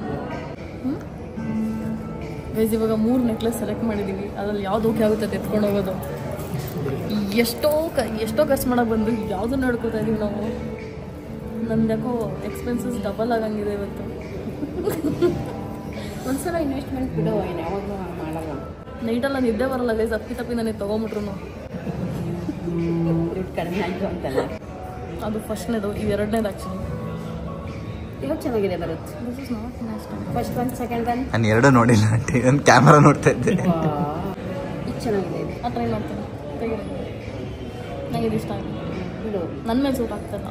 Speaker 1: ಗೈಸ್ ಇವಾಗ 3 ನೆಕ್ಲೆಸ್ ಸೆಲೆಕ್ಟ್ ಮಾಡಿದ್ದೀವಿ. ಅದ್ರಲ್ಲಿ ಯಾವ್ದು ಓಕೆ ಆಗುತ್ತೆ ಎತ್ಕೊಂಡು ಹೋಗೋದು. ಎಷ್ಟೋ ಖರ್ಚು ಮಾಡೋಕೆ ಬಂದು ಯಾವುದನ್ನು ನೋಡ್ಕೋತಾ ಇದ್ದೀವಿ ನಾವು. ನಮ್ದು ಯಾಕೋ ಎಕ್ಸ್ಪೆನ್ಸಸ್ ಡಬಲ್ ಆಗಂಗಿದೆ ಇವತ್ತು.
Speaker 2: ಒಂದ್ಸಲ ಇನ್ವೆಸ್ಟ್ಮೆಂಟ್ ಬಿಡು, ಇನ್ನು ಯಾವಾಗಲೂ ಮಾಡಲ್ಲ.
Speaker 1: ನೈಟೆಲ್ಲ ನಿದ್ದೆ ಬರಲ್ಲ ಗೈಸ್. ಅಪ್ಪಿ ನನಗೆ ತೊಗೊಂಬಿಟ್ರು.
Speaker 2: ದುಡ್ಡು ಕಡಿಮೆ ಆಯಿತು ಅಂತಲ್ಲ,
Speaker 1: ಅದು ಫಸ್ಟ್ನೇದು. ಇವೆರಡನೇದು ಆ್ಯಕ್ಚುಲಿ.
Speaker 2: ಇವಾಗ ಚೆನ್ನಾಗಿದೆ ಬರುತ್ತೆ.
Speaker 1: This is not next.
Speaker 2: First one, second one.
Speaker 4: ನಾನು ಎರಡೂ ನೋಡಿಲ್ಲ ಆಂಟಿ, ಒಂದು ಕ್ಯಾಮ್ರಾ ನೋಡ್ತಾ ಇದ್ದೆ.
Speaker 2: ಇದು ಚೆನ್ನಾಗಿದೆ. ಇದು
Speaker 1: ಆ ಟ್ರೈ ಮಾಡ್ತೀನಿ. ತೆಗೀರಿ. ನನಗೆ ಇದು ಇಷ್ಟ ಆಗಿದೆ.
Speaker 2: ಬಿಡು.
Speaker 1: ನನ್ನ ಮೇಲೆ ಸೂಟ್ ಆಗ್ತಿಲ್ಲ.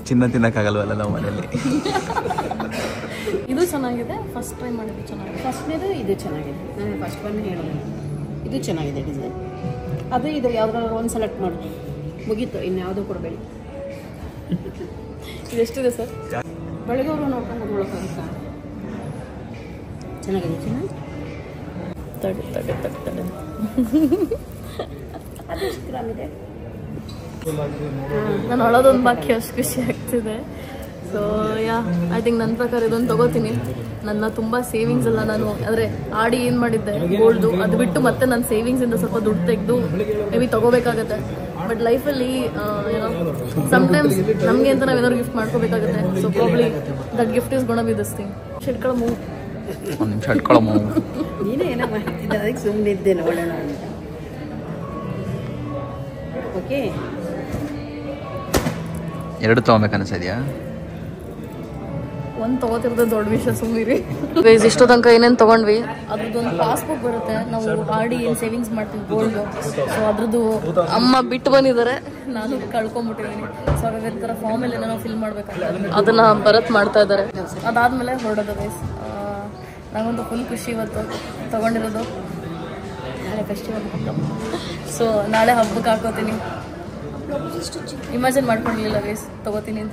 Speaker 4: ಚಿನ್ನ ತಿನ್ನಕ್ಕಾಗಲ್ವಲ್ಲ ನಾವು ಮನೆಯಲ್ಲಿ.
Speaker 1: ಇದು ಚೆನ್ನಾಗಿದೆ. ಫಸ್ಟ್ ಟ್ರೈ ಮಾಡಿದ್ದು ಚೆನ್ನಾಗಿದೆ.
Speaker 2: ಫಸ್ಟ್ನೇದು ಇದು ಚೆನ್ನಾಗಿದೆ. ನಾನು ಫಸ್ಟ್ ಒನ್ ಹೇಳೋದು ಇದು ಚೆನ್ನಾಗಿದೆ ಡಿಸೈನ್. ಅದು ಇದು ಯಾವ್ದಾದ್ರು ಒಂದು ಸೆಲೆಕ್ಟ್ ಮಾಡು, ಮುಗೀತು. ಇನ್ಯಾವುದೂ ಕೊಡಬೇಡಿ.
Speaker 1: ಇದೆಷ್ಟಿದೆ ಸರ್?
Speaker 2: ಬೆಳಗ್ಗೆ ನೋಡ್ಕೊಂಡು ಹೋಗ್ಬೇಕಾಗುತ್ತಾ? ಚೆನ್ನಾಗಿದೆ.
Speaker 1: ತಡೆ.
Speaker 2: ಅದೆಷ್ಟು ಗ್ರಾಮ್ ಇದೆ?
Speaker 1: ನಾನು ಅಳೋದೊಂದು ಬಾಕಿ ಅಷ್ಟು ಖುಷಿ ಆಗ್ತಿದೆ. ಸೊ ಐ ಥಿಂಕ್ ನನ್ನ ಪ್ರಕಾರ ಇದೊಂದು ತೊಗೋತೀನಿ. ನನ್ನ ತುಂಬ ಸೇವಿಂಗ್ಸ್ ಎಲ್ಲ ನಾನು ಅಂದರೆ ಆಡಿ ಏನು ಮಾಡಿದ್ದೆ ಗೋಲ್ಡು, ಅದು ಬಿಟ್ಟು ಮತ್ತೆ ನನ್ನ ಸೇವಿಂಗ್ಸಿಂದ ಸ್ವಲ್ಪ ದುಡ್ಡು ತೆಗೆದು ಮೇ ಬಿ ತೊಗೋಬೇಕಾಗತ್ತೆ. ಬಟ್ ಲೈಫಲ್ಲಿ ಏನೋ ಸಮ್ಟೈಮ್ಸ್ ನಮಗೆ ಅಂತ ನಾವು ಏನಾದ್ರು ಗಿಫ್ಟ್ ಮಾಡ್ಕೋಬೇಕಾಗುತ್ತೆ. So probably that gift is gonna be this thing. ಶೆಟ್ಕೊಳ್ಳೋ ಮೂವ್.
Speaker 4: ಒಂದು ನಿಮಿಷ ಇಟ್ಕೊಳ್ಳೋ ಮೂವ್.
Speaker 2: ನೀನೇ ಏನೋ ಮಾಡ್ತಿದ್ದೆ, ಅದಕ್ಕೆ ಸುಮ್ಮನೆ ಇದ್ದೆ ನೋಡೋಣ ಅಂತ. ಓಕೆ,
Speaker 4: ಎರಡು ತೊಗೊಬೇಕು ಅನಿಸಿದ್ಯಾ?
Speaker 1: ಒಂದು ತೊಗೋತಿರೋದು ದೊಡ್ಡ ವಿಷಯ, ಸುಮ್ಮನಿರಿ. ಗೈಸ್ ಇಷ್ಟೋ ತನಕ ಏನೇನು ತೊಗೊಂಡ್ವಿ ಅದ್ರದ್ದೊಂದು ಪಾಸ್ಬುಕ್ ಬರುತ್ತೆ. ನಾವು ಆಡಿ ಏನು ಸೇವಿಂಗ್ಸ್ ಮಾಡ್ತೀವಿ ಗೋಲ್ಡು. ಸೊ ಅದ್ರದ್ದು ಅಮ್ಮ ಬಿಟ್ಟು ಬಂದಿದ್ದಾರೆ, ನಾನು ಕಳ್ಕೊಂಬಿಟ್ಟಿದ್ದೀನಿ. ಸೊ ಹಾಗಾಗಿ ಈ ಥರ ಫಾರ್ಮಲ್ಲಿ ಏನೋ ಫಿಲ್ ಮಾಡಬೇಕಾಗುತ್ತೆ. ಅದನ್ನು ಭರತ್ ಮಾಡ್ತಾ ಇದ್ದಾರೆ. ಅದಾದಮೇಲೆ ಹೊರಡೋದು ಗೈಸ್. ನನಗಂತೂ ಫುಲ್ ಖುಷಿ ಇವತ್ತು ತೊಗೊಂಡಿರೋದು. ನಾಳೆ ಫೆಸ್ಟಿವಲ್. ಸೊ ನಾಳೆ ಹಬ್ಬಕ್ಕೆ ಹಾಕೋತೀನಿ. ಇಮ್ಯಾಜಿನ್ ಮಾಡ್ಕೊಂಡಿರಲಿಲ್ಲ ಗೈಸ್ ತೊಗೋತೀನಿ ಅಂತ.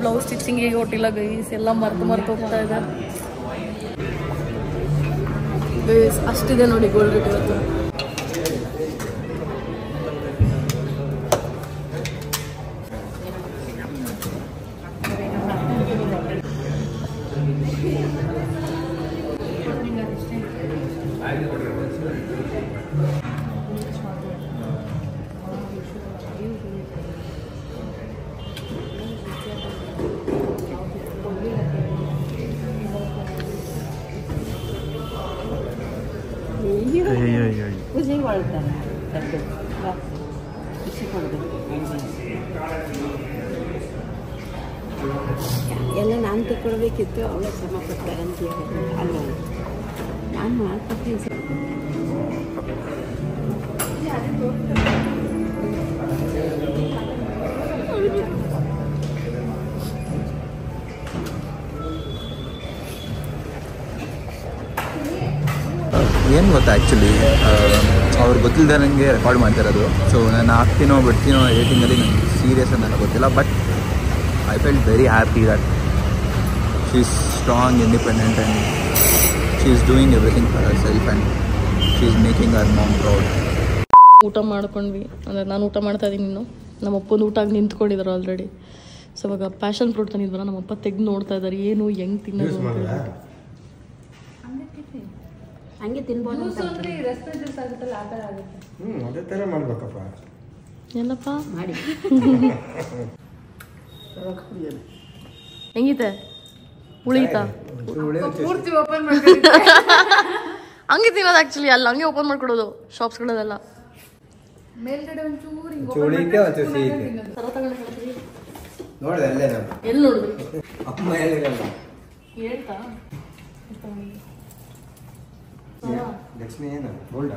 Speaker 1: ಬ್ಲೌಸ್ ಸ್ಟಿಚಿಂಗ್ ಹೇಗೆ ಹೊಟ್ಟಿಲ್ಲ ಗೈಸ್, ಎಲ್ಲ ಮರ್ತು ಹೋಗ್ತಾ ಇದೆ ಗೈಸ್. ಅಷ್ಟಿದೆ ನೋಡಿ ಗೋಲ್ಡ್ ರೇಟ್ ಇವತ್ತು.
Speaker 2: ಪೂಜೆ ಮಾಡ್ತಾನೆ ಖುಷಿ ಕೊಡೋದು ಎಲ್ಲ ನಾನು ತಗೊಳ್ಬೇಕಿತ್ತು. ಅವಳೇ ಶ್ರಮ ಪಡ್ತಾರೆ ಅಂತ ಹೇಳಿ ಅಲ್ಲ, ನಾನು ಮಾಡ್ಕೊಡ್ತೀನಿ ಸರ್.
Speaker 4: ಏನು ಗೊತ್ತಾ ಆ್ಯಕ್ಚುಲಿ ಅವ್ರು ಗೊತ್ತಿಲ್ಲದೆ ನನಗೆ ರೆಕಾರ್ಡ್ ಮಾಡ್ತಿರೋದು. ಸೊ ನಾನು ಹಾಕ್ತೀನೋ ಬಿಡ್ತೀನೋ ರೇಟಿಂಗಲ್ಲಿ ನನಗೆ ಸೀರಿಯಸ್ ಅಂತ ನನಗೆ ಗೊತ್ತಿಲ್ಲ. But I felt very happy that she is strong, independent and she is doing everything for her self and she is making her mom proud.
Speaker 1: ಊಟ ಮಾಡ್ಕೊಂಡ್ವಿ, ಅಂದರೆ ನಾನು ಊಟ ಮಾಡ್ತಾ ಇದ್ದೀನಿ. ಇನ್ನು ನಮ್ಮ ಅಪ್ಪನ ಊಟ ಆಗಿ ನಿಂತ್ಕೊಂಡಿದ್ದಾರೆ ಆಲ್ರೆಡಿ. ಸೊ ಇವಾಗ ಪ್ಯಾಷನ್ ಫ್ರೂಟ್ ತಂದಿದ್ವಲ್ಲ, ನಮ್ಮಪ್ಪ ತೆಗೆದು ನೋಡ್ತಾ ಇದ್ದಾರೆ ಏನು ಹೆಂಗೆ ತಿನ್ನೋದು ಅಂತ.
Speaker 2: ಹಂಗೆ ತಿನ್ಬೋದು
Speaker 6: ಅದೇ ಥರ ಮಾಡ್ಬೇಕಪ್ಪ.
Speaker 1: ಏನಪ್ಪ
Speaker 2: ಮಾಡಿ.
Speaker 1: ಹೆಂಗಿದೆ? ಉಳಿತಾ? ಹಂಗೆ ತಿನ್ನೋದು ಆ್ಯಕ್ಚುಲಿ ಅಲ್ಲ, ಹಂಗೆ ಓಪನ್ ಮಾಡ್ಕೊಡೋದು ಶಾಪ್ಸ್ಗಳದೆಲ್ಲ.
Speaker 6: ಚೂಳಿಕೆ ಮತ್ತು ಸಿಹಿಕೆ ನೋಡಿದೆ ಅಲ್ಲೇ ನಾನು.
Speaker 1: ಎಲ್ಲಿ ನೋಡಿದ್ರಿ?
Speaker 6: ಅಮ್ಮ ಹೇಳಿರಲ್ಲ.
Speaker 1: ಹೇಳ್ತಾ
Speaker 6: ಲಕ್ಷ್ಮಿ ಏನು ಗೋಲ್ಡ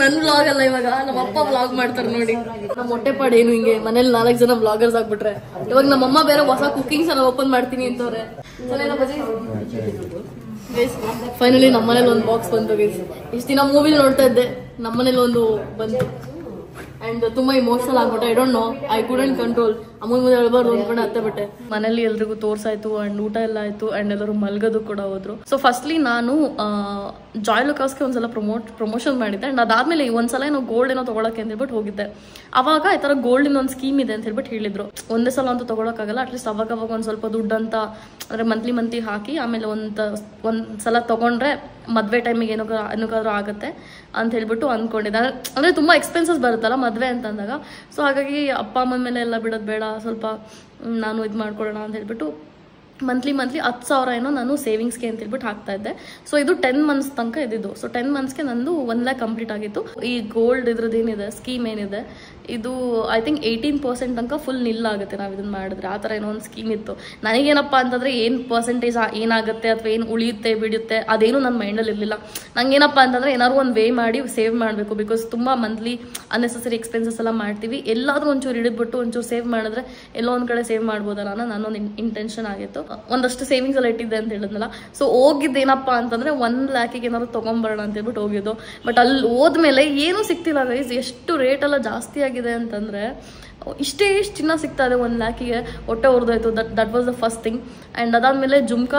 Speaker 1: ನನ್ ವ್ಲಾಗ್ ಅಲ್ಲ ಇವಾಗ, ನಮ್ಮ ಅಪ್ಪ ವ್ಲಾಗ್ ಮಾಡ್ತಾರೆ ನೋಡಿ. ನಮ್ಮ ಹೊಟ್ಟೆಪಾಡು ಏನು ಹಿಂಗೆ ಮನೇಲಿ 4 ಜನ ವ್ಲಾಗರ್ಸ್ ಆಗ್ಬಿಟ್ರೆ. ಇವಾಗ ನಮ್ಮಮ್ಮ ಬೇರೆ ಹೊಸ ಕುಕಿಂಗ್ಸ್ ಎಲ್ಲ ಓಪನ್ ಮಾಡ್ತೀನಿ ಅಂತವ್ರೆ. ಫೈನಲಿ ನಮ್ಮನೇಲಿ ಒಂದು ಬಾಕ್ಸ್ ಬಂತು ಗೈಸ್. ಇಷ್ಟು ದಿನ ಮೂವಿಲಿ ನೋಡ್ತಾ ಇದ್ದೆ, ನಮ್ಮನೇಲಿ ಒಂದು ಬಂತು ಅಂಡ್ ತುಂಬಾ ಇಮೋಷನಲ್ ಆಗ್ಬಿಟ್ಟೆ. I don't know, I couldn't control. ಅಮ್ಮನ ಮುಂದೆ ಹೇಳ್ಬಾರ್ದು ಅಂದ್ಕೊಂಡು ಹತ್ತೆ ಬಿಟ್ಟೆ. ಮನೇಲಿ ಎಲ್ರಿಗೂ ತೋರ್ಸಾಯ್ತು ಅಂಡ್ ಊಟ ಎಲ್ಲ ಆಯ್ತು ಅಂಡ್ ಎಲ್ಲರೂ ಮಲ್ಗೋದು ಕೂಡ ಹೋದ್ರು. ಸೊ ಫಸ್ಟ್ಲಿ ನಾನು ಜಾಯ್ ಲುಕಾಸ್ಗೆ ಒಂದ್ಸಲ ಪ್ರಮೋಷನ್ ಮಾಡಿದ್ದೆ ಅಂಡ್ ಅದಾದ್ಮೇಲೆ ಒಂದ್ಸಲ ಏನೋ ಗೋಲ್ಡ್ ಏನೋ ತಗೊಳಕ್ಕೆ ಅಂತ ಹೇಳ್ಬಿಟ್ಟು ಹೋಗಿದ್ದೆ. ಅವಾಗ ಈ ತರ ಗೋಲ್ಡ್ ಒಂದು ಸ್ಕೀಮ್ ಇದೆ ಅಂತ ಹೇಳ್ಬಿಟ್ಟು ಹೇಳಿದ್ರು. ಒಂದೇ ಸಲ ಅಂತೂ ತಗೊಳಕ್ಕಾಗಲ್ಲ, ಅಟ್ಲೀಸ್ಟ್ ಅವಾಗ ಒಂದ್ ಸ್ವಲ್ಪ ದುಡ್ಡು ಅಂತ ಅಂದ್ರೆ ಮಂತ್ಲಿ ಹಾಕಿ ಆಮೇಲೆ ಒಂದ್ಸಲ ತಗೊಂಡ್ರೆ ಮದ್ವೆ ಟೈಮಿಗೆ ಏನಕ್ಕಾದ್ರೂ ಆಗುತ್ತೆ ಅಂತ ಹೇಳ್ಬಿಟ್ಟು ಅಂದ್ಕೊಂಡಿದ್ದೆ. ಅಂದ್ರೆ ತುಂಬಾ ಎಕ್ಸ್ಪೆನ್ಸಸ್ ಬರುತ್ತಲ್ಲ ಮದ್ವೆ ಅಂತ ಅಂದಾಗ. ಸೊ ಹಾಗಾಗಿ ಅಪ್ಪ ಅಮ್ಮನ ಮೇಲೆ ಎಲ್ಲ ಬಿಡೋದು ಬೇಡ, ಸ್ವಲ್ಪ ನಾನು ಇದು ಮಾಡ್ಕೊಳ್ಳೋಣ ಅಂತ ಹೇಳ್ಬಿಟ್ಟು ಮಂತ್ಲಿ 10,000 ಏನೋ ನಾನು ಸೇವಿಂಗ್ಸ್ಗೆ ಅಂತ ಹೇಳ್ಬಿಟ್ಟು ಹಾಕ್ತಾ ಇದ್ದೆ. ಸೊ ಇದು 10 ಮಂತ್ಸ್ ತನಕ ಇದ್ದಿದ್ದು. ಸೊ 10 ಮಂತ್ಸ್ಗೆ ನಂದು 1 lakh ಕಂಪ್ಲೀಟ್ ಆಗಿತ್ತು. ಈ ಗೋಲ್ಡ್ ಇದ್ರದ್ದು ಏನಿದೆ ಸ್ಕೀಮ್ ಏನಿದೆ ಇದು ಐ ಥಿಂಕ್ 18% ತನಕ ಫುಲ್ ನಿಲ್ ಆಗುತ್ತೆ ನಾವು ಇದನ್ನ ಮಾಡಿದ್ರೆ. ಆ ಥರ ಏನೋ ಒಂದು ಸ್ಕೀಮ್ ಇತ್ತು. ನನಗೇನಪ್ಪ ಅಂತಂದ್ರೆ ಏನು ಪರ್ಸೆಂಟೇಜ್ ಏನಾಗುತ್ತೆ ಅಥವಾ ಏನು ಉಳಿಯುತ್ತೆ ಬಿಡುತ್ತೆ ಅದೇನು ನನ್ನ ಮೈಂಡಲ್ಲಿ ಇರಲಿಲ್ಲ. ನಂಗೇನಪ್ಪ ಅಂತಂದ್ರೆ ಏನಾದ್ರು ಒಂದು ವೇ ಮಾಡಿ ಸೇವ್ ಮಾಡಬೇಕು. ಬಿಕಾಸ್ ತುಂಬ ಮಂತ್ಲಿ ಅನ್ನೆಸೆಸರಿ ಎಕ್ಸ್ಪೆನ್ಸಸ್ ಎಲ್ಲ ಮಾಡ್ತೀವಿ. ಎಲ್ಲಾದ್ರೂ ಒಂಚೂರು ಹಿಡಿದ್ಬಿಟ್ಟು ಒಂಚೂರು ಸೇವ್ ಮಾಡಿದ್ರೆ ಎಲ್ಲೋ ಒಂದು ಕಡೆ ಸೇವ್ ಮಾಡ್ಬೋದಲ್ಲ ಅನ್ನೋ ನನ್ನೊಂದು ಇಂಟೆನ್ಷನ್ ಆಗಿತ್ತು. ಒಂದಷ್ಟು ಸೇವಿಂಗ್ಸ್ ಎಲ್ಲ ಇಟ್ಟಿದ್ದೆ ಅಂತ ಹೇಳಿದ್ನಲ್ಲ. ಸೊ ಹೋಗಿದ್ದೇನಪ್ಪ ಅಂತಂದ್ರೆ 1 lakhಗೆ ಏನಾದ್ರು ತಗೊಂಬರೋಣ ಅಂತ ಹೇಳ್ಬಿಟ್ಟು ಹೋಗಿದ್ದು. ಬಟ್ ಅಲ್ಲಿ ಹೋದ್ಮೇಲೆ ಏನೂ ಸಿಕ್ತಿಲ್ಲ ಗೈಸ್. ಎಷ್ಟು ರೇಟ್ ಎಲ್ಲ ಜಾಸ್ತಿ ಆಗಿದೆ ಅಂತಂದ್ರೆ ಇಷ್ಟು ಚಿನ್ನ ಸಿಗ್ತಾ ಇದೆ 1 lakhಗೆ. ಹೊಟ್ಟೆ ಹೊರದಾಯ್ತು. That was the first thing. And ಅದಾದ್ಮೇಲೆ ಜುಮ್ಕಾ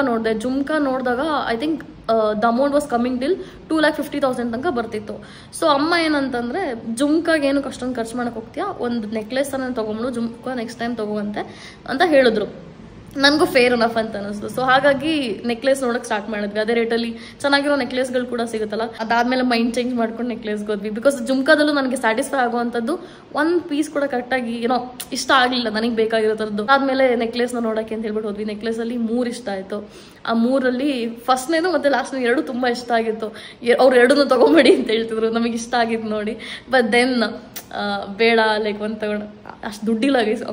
Speaker 1: ನೋಡಿದಾಗ I think the amount was coming till 2,50,000 ತನಕ ಬರ್ತಿತ್ತು. ಸೊ ಅಮ್ಮ ಏನಂತಂದ್ರೆ ಜುಮ್ಕಾಗೆ ಏನಕ್ಕೆ ಅಷ್ಟೊಂದು ಖರ್ಚು ಮಾಡಕ್ಕೆ ಹೋಗ್ತೀಯಾ, ಒಂದು ನೆಕ್ಲೆಸ್ ಅನ್ನ ತಗೊಂಡು ಜುಮ್ಕಾ ನೆಕ್ಸ್ಟ್ ಟೈಮ್ ತಗೋವಂತೆ ಅಂತ ಹೇಳಿದ್ರು. ನನಗೂ ಫೇರ್ ಅನಫ್ ಅಂತ ಅನಿಸ್ತು. ಸೊ ಹಾಗಾಗಿ ನೆಕ್ಲೆಸ್ ನೋಡಕ್ ಸ್ಟಾರ್ಟ್ ಮಾಡಿದ್ವಿ. ಅದೇ ರೇಟಲ್ಲಿ ಚೆನ್ನಾಗಿರೋ ನೆಕ್ಲೆಸ್ಗಳು ಕೂಡ ಸಿಗುತ್ತಲ್ಲ. ಅದಾದ್ಮೇಲೆ ಮೈಂಡ್ ಚೇಂಜ್ ಮಾಡ್ಕೊಂಡು ನೆಕ್ಲೆಸ್ಗೆ ಹೋದ್ವಿ. ಬಿಕಾಸ್ ಜುಮ್ಕಾದಲ್ಲೂ ನನಗೆ ಸ್ಯಾಟಿಸ್ಫೈ ಆಗುವಂಥದ್ದು ಒಂದು ಪೀಸ್ ಕೂಡ ಕರೆಕ್ಟಾಗಿ ಏನೋ ಇಷ್ಟ ಆಗಲಿಲ್ಲ ನನಗೆ ಬೇಕಾಗಿರೋ ಥರದ್ದು. ಆದ್ಮೇಲೆ ನೆಕ್ಲೆಸ್ನ ನೋಡೋಕ್ಕೆ ಅಂತ ಹೇಳ್ಬಿಟ್ಟು ಹೋದ್ವಿ. ನೆಕ್ಲೆಸಲ್ಲಿ 3 ಇಷ್ಟ ಆಯಿತು. ಆ 3ರಲ್ಲಿ ಫಸ್ಟ್ನೇದು ಮತ್ತು ಲಾಸ್ಟ್ನೇ 2 ತುಂಬ ಇಷ್ಟ ಆಗಿತ್ತು. ಅವ್ರು 2 ತಗೊಂಬೇಡಿ ಅಂತ ಹೇಳ್ತಿದ್ರು. ನಮಗೆ ಇಷ್ಟ ಆಗಿತ್ತು ನೋಡಿ. ಬಟ್ ದೆನ್ ಬೇಡ ಲೈಕ್ ಒಂದು ತಗೊಂಡು ಅಷ್ಟು ದುಡ್ಡಿಲ್ಲ ಗೈಸ್.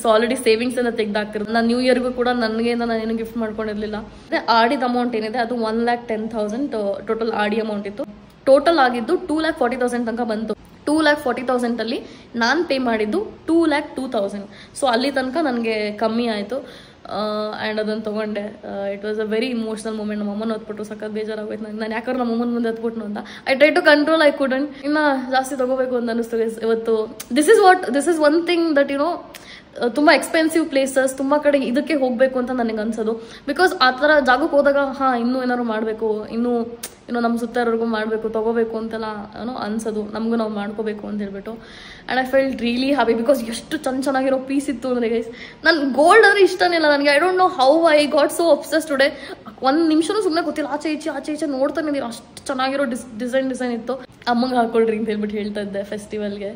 Speaker 1: ಸೊ ಆಲ್ರೆಡಿ ಸೇವಿಂಗ್ಸ್ ಎಲ್ಲ ತೆಗ್ದಾಕ್ತಿರೋದು. ನಾನು ನ್ಯೂ ಇಯರ್ಗೂ ಕೂಡ ನನಗೆ ನಾನೇನು ಗಿಫ್ಟ್ ಮಾಡ್ಕೊಂಡಿರ್ಲಿಲ್ಲ. ಅದೇ ಆಡಿದ ಅಮೌಂಟ್ ಏನಿದೆ ಅದು 1,10,000 ಟೋಟಲ್ ಆಡಿ ಅಮೌಂಟ್ ಇತ್ತು. ಟೋಟಲ್ ಆಗಿದ್ದು 2,40,000 ತನಕ ಬಂತು. 2,40,000 ಅಲ್ಲಿ ನಾನು ಪೇ ಮಾಡಿದ್ದು 2,02,000. ಸೊ ಅಲ್ಲಿ ತನಕ ನನಗೆ ಕಮ್ಮಿ ಆಯಿತು. ಆ್ಯಂಡ್ ಅದನ್ನು ತೊಗೊಂಡೆ. It was a very emotional moment. ನಮ್ಮ ಅಮ್ಮನ ಹೊತ್ಬಿಟ್ಟು ಸಖತ್ ಬೇಜಾರಾಗೋಯ್ತು ನಾನು ಯಾಕಂದ್ರೆ ನಮ್ಮ ಅಮ್ಮನ ಮುಂದೆ ಹತ್ಬಿಟ್ನು ಅಂತ. I try to control, I couldn't. ಇನ್ನು ಜಾಸ್ತಿ ತೊಗೋಬೇಕು ಅಂತ ಅನಿಸ್ತು ಇವತ್ತು. This is one thing that ತುಂಬ ಎಕ್ಸ್ಪೆನ್ಸಿವ್ ಪ್ಲೇಸಸ್ ತುಂಬ ಕಡೆ ಇದಕ್ಕೆ ಹೋಗಬೇಕು ಅಂತ ನನಗೆ ಅನ್ಸೋದು. ಬಿಕಾಸ್ ಆ ಥರ ಜಾಗಕ್ಕೆ ಹೋದಾಗ ಇನ್ನೂ ಏನಾದ್ರು ಮಾಡಬೇಕು, ಇನ್ನೂ ನಮ್ಮ ಸುತ್ತರೋರ್ಗೂ ಮಾಡಬೇಕು, ತೊಗೋಬೇಕು ಅಂತೆಲ್ಲ ಅನ್ಸೋದು. ನಮಗೂ ನಾವು ಮಾಡ್ಕೋಬೇಕು ಅಂತ ಹೇಳ್ಬಿಟ್ಟು. And I felt really happy. Because ಎಷ್ಟು ಚೆನ್ನಾಗಿರೋ ಪೀಸ್ ಇತ್ತು ಅಂದರೆ ಗೈಸ್. ನಾನು ಗೋಲ್ಡ್ ಅಂದರೆ ಇಷ್ಟನೇ ಇಲ್ಲ ನನಗೆ. I don't know how I got so obsessed today. 1 ನಿಮಿಷನೂ ಸುಮ್ಮನೆ ಗೊತ್ತಿಲ್ಲ. ಆಚೆ ಈಚೆ ನೋಡ್ತಾನೆ ಇದ್ದೀನಿ. ಅಷ್ಟು ಚೆನ್ನಾಗಿರೋ ಡಿಸೈನ್ ಇತ್ತು. ಅಮ್ಮಂಗೆ ಹಾಕೊಳ್ರಿ ಅಂತ ಹೇಳ್ಬಿಟ್ಟು ಹೇಳ್ತಾ ಇದ್ದೆ ಫೆಸ್ಟಿವಲ್ಗೆ.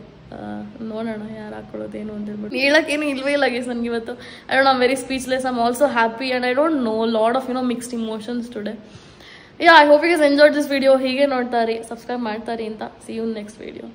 Speaker 1: ನೋಡೋಣ ಯಾರು ಹಾಕೊಳ್ಳೋದೇನು ಅಂತ ಹೇಳ್ಬಿಟ್ಟು. ಹೇಳೋಕ್ಕೇನು ಇಲ್ವೇ ಇಲ್ಲ ಗೈಸ್ ನನಗೆ ಇವತ್ತು. I don't, I'm very speechless. I'm also happy and I don't know lot of mixed emotions today. I hope you guys enjoyed this video. ಹೀಗೆ ನೋಡ್ತಾ ಇರಿ, ಸಬ್ಸ್ಕ್ರೈಬ್ ಮಾಡ್ತಾ ಇರಿ ಅಂತ. See you next video.